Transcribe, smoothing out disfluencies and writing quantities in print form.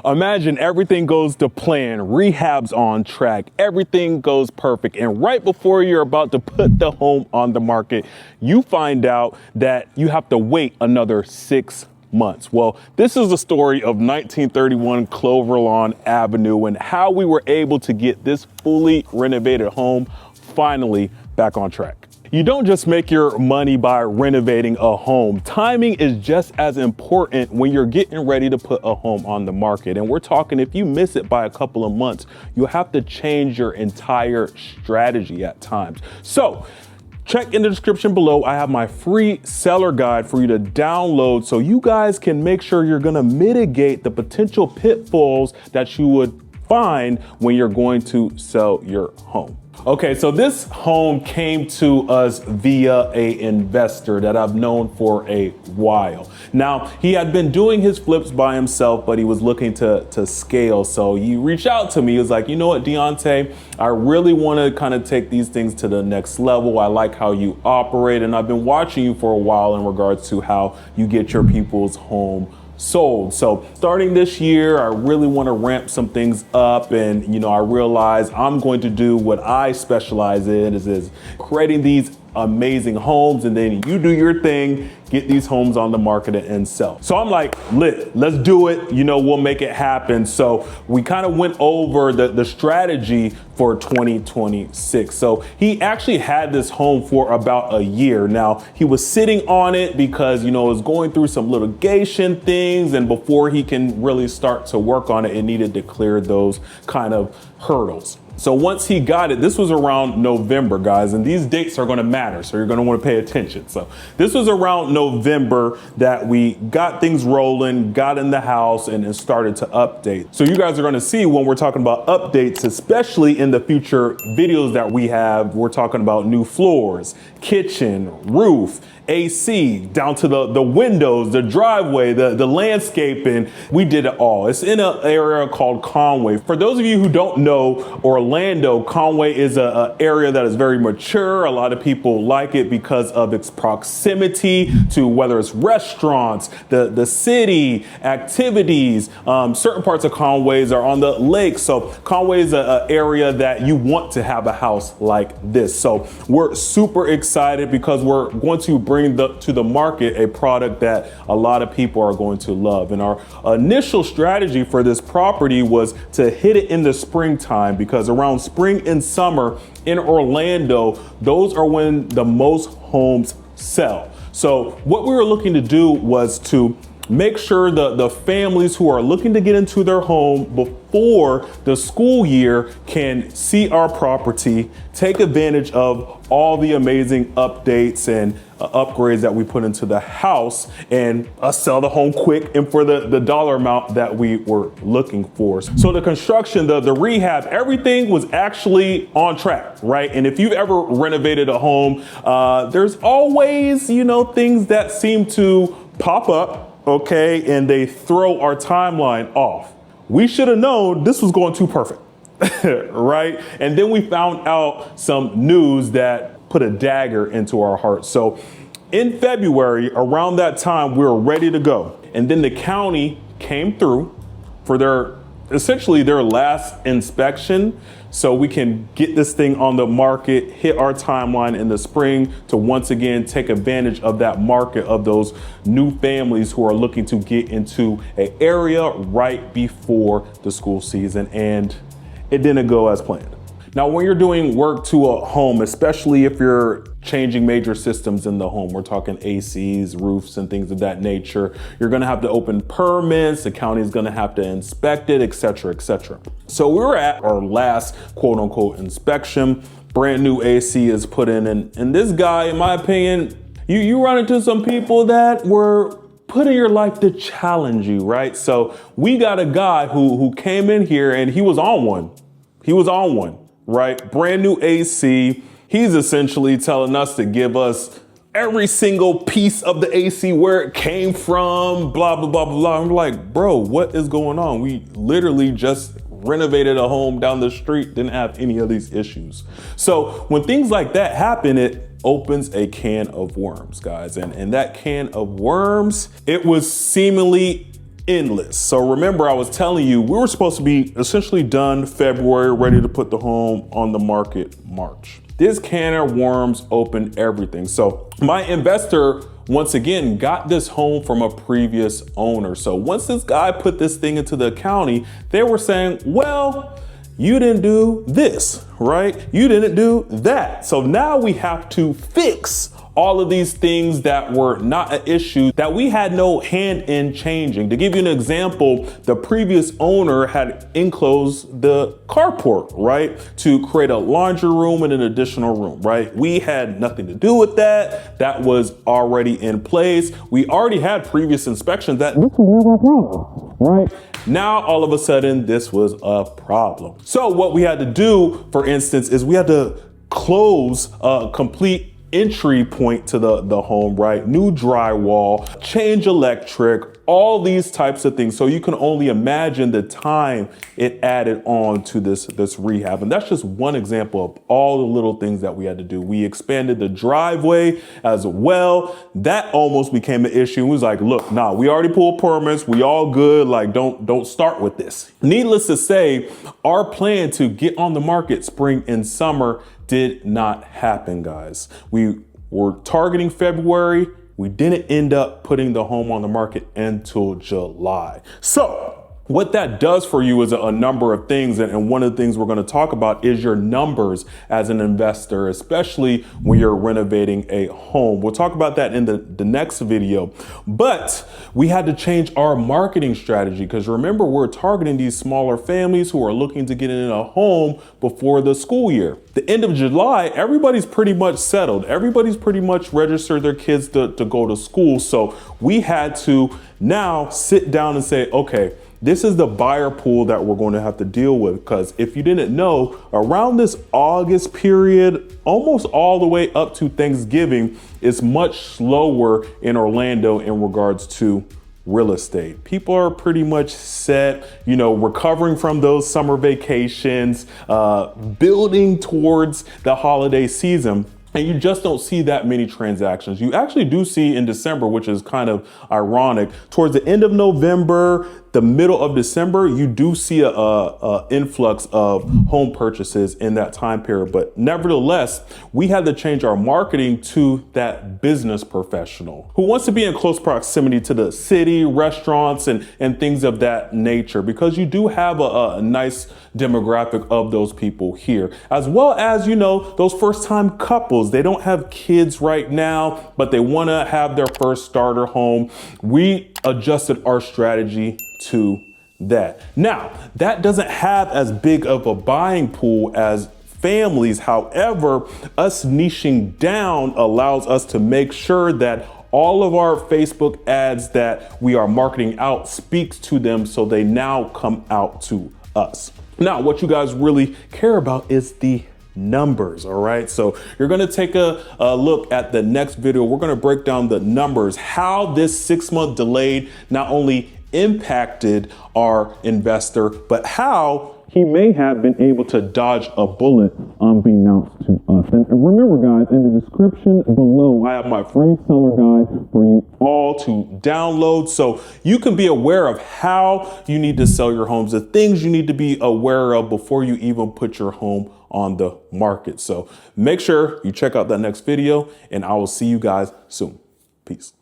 Imagine everything goes to plan, rehab's on track, everything goes perfect, and right before you're about to put the home on the market, you find out that you have to wait another 6 months. Well, this is the story of 1931 Clover Avenue and how we were able to get this fully renovated home finally back on track. You don't just make your money by renovating a home. Timing is just as important when you're getting ready to put a home on the market. And we're talking, if you miss it by a couple of months, you'll have to change your entire strategy at times. So check in the description below. I have my free seller guide for you to download so you guys can make sure you're gonna mitigate the potential pitfalls that you would find when you're going to sell your home. Okay, so this home came to us via an investor that I've known for a while. Now, he had been doing his flips by himself, but he was looking to scale. So he reached out to me. He was like, you know what, Deontay, I really want to kind of take these things to the next level. I like how you operate, and I've been watching you for a while in regards to how you get your people's home sold. So starting this year, I really want to ramp some things up, and I realize I'm going to do what I specialize in is creating these amazing homes, and then you do your thing, get these homes on the market and sell. So I'm like, lit, let's do it. We'll make it happen. So we kind of went over the strategy for 2026. So he actually had this home for about a year. Now, he was sitting on it because, it was going through some litigation things, and before he can really start to work on it, it needed to clear those kind of hurdles. So once he got it, this was around November, guys, and these dates are going to matter, so you're going to want to pay attention. So this was around November that we got things rolling, got in the house, and started to update. So you guys are going to see when we're talking about updates, especially in the future videos that we have, we're talking about new floors, kitchen, roof, AC, down to the windows, the driveway, the landscaping. We did it all. It's in an area called Conway. For those of you who don't know Orlando, Conway is an area that is very mature. A lot of people like it because of its proximity to whether it's restaurants, the city, activities. Certain parts of Conway are on the lake. So Conway is an area that you want to have a house like this. So we're super excited because we're going to bring to the market a product that a lot of people are going to love. And our initial strategy for this property was to hit it in the springtime, because around spring and summer in Orlando, those are when the most homes sell. So what we were looking to do was to make sure the families who are looking to get into their home before the school year can see our property, take advantage of all the amazing updates and upgrades that we put into the house, and sell the home quick and for the dollar amount that we were looking for. So the construction, the rehab, everything was actually on track, right? And if you've ever renovated a home, there's always, things that seem to pop up, okay, and they throw our timeline off. We should have known this was going too perfect, right? And then we found out some news that put a dagger into our heart. So in February, around that time, we were ready to go. And then the county came through for essentially their last inspection, so we can get this thing on the market, hit our timeline in the spring to once again take advantage of that market of those new families who are looking to get into an area right before the school season. And it didn't go as planned. Now, when you're doing work to a home, especially if you're changing major systems in the home, we're talking ACs, roofs, and things of that nature, you're gonna have to open permits, the county is gonna have to inspect it, et cetera, et cetera. So we were at our last quote unquote inspection, brand new AC is put in, and this guy, in my opinion, you run into some people that were putting your life to challenge you, right? So we got a guy who came in here and he was on one. He was on one. Right? Brand new AC. He's essentially telling us to give us every single piece of the AC, where it came from, blah, blah, blah, blah. I'm like, bro, what is going on? We literally just renovated a home down the street, didn't have any of these issues. So when things like that happen, it opens a can of worms, guys. And that can of worms, it was seemingly endless. So remember, I was telling you, we were supposed to be essentially done February, ready to put the home on the market March. This can of worms opened everything. So my investor, once again, got this home from a previous owner. So once this guy put this thing into the county, they were saying, well, you didn't do this, right? You didn't do that. So now we have to fix all of these things that were not an issue that we had no hand in changing. To give you an example, the previous owner had enclosed the carport, right? To create a laundry room and an additional room, right? We had nothing to do with that. That was already in place. We already had previous inspections that this was never a problem, right? Now, all of a sudden, this was a problem. So what we had to do, for instance, is we had to close a complete entry point to the home, right? New drywall, change electric, all these types of things. So you can only imagine the time it added on to this rehab. And that's just one example of all the little things that we had to do. We expanded the driveway as well. That almost became an issue. We was like, look, nah, we already pulled permits. We all good. Like, don't start with this. Needless to say, our plan to get on the market spring and summer did not happen, guys. We were targeting February. We didn't end up putting the home on the market until July. So what that does for you is a number of things. And one of the things we're going to talk about is your numbers as an investor, especially when you're renovating a home. We'll talk about that in the next video. But we had to change our marketing strategy because remember, we're targeting these smaller families who are looking to get in a home before the school year. The end of July, everybody's pretty much settled. Everybody's pretty much registered their kids to go to school. So we had to now sit down and say, okay, this is the buyer pool that we're going to have to deal with, because if you didn't know, around this August period, almost all the way up to Thanksgiving, is much slower in Orlando in regards to real estate. People are pretty much set, recovering from those summer vacations, building towards the holiday season. And you just don't see that many transactions. You actually do see in December, which is kind of ironic. Towards the end of November, the middle of December, you do see a influx of home purchases in that time period. But nevertheless, we had to change our marketing to that business professional who wants to be in close proximity to the city, restaurants, and things of that nature, because you do have a nice demographic of those people here, as well as, those first-time couples. They don't have kids right now, but they want to have their first starter home. We adjusted our strategy to that. Now, that doesn't have as big of a buying pool as families. However, us niching down allows us to make sure that all of our Facebook ads that we are marketing out speaks to them, so they now come out to us. Now, what you guys really care about is the numbers, all right? So you're gonna take a look at the next video. We're gonna break down the numbers, how this 6-month delay not only impacted our investor, but how he may have been able to dodge a bullet unbeknownst to us. And remember, guys, in the description below, I have my free seller guide for you all to download, so you can be aware of how you need to sell your homes, the things you need to be aware of before you even put your home on the market. So make sure you check out that next video, and I will see you guys soon. Peace.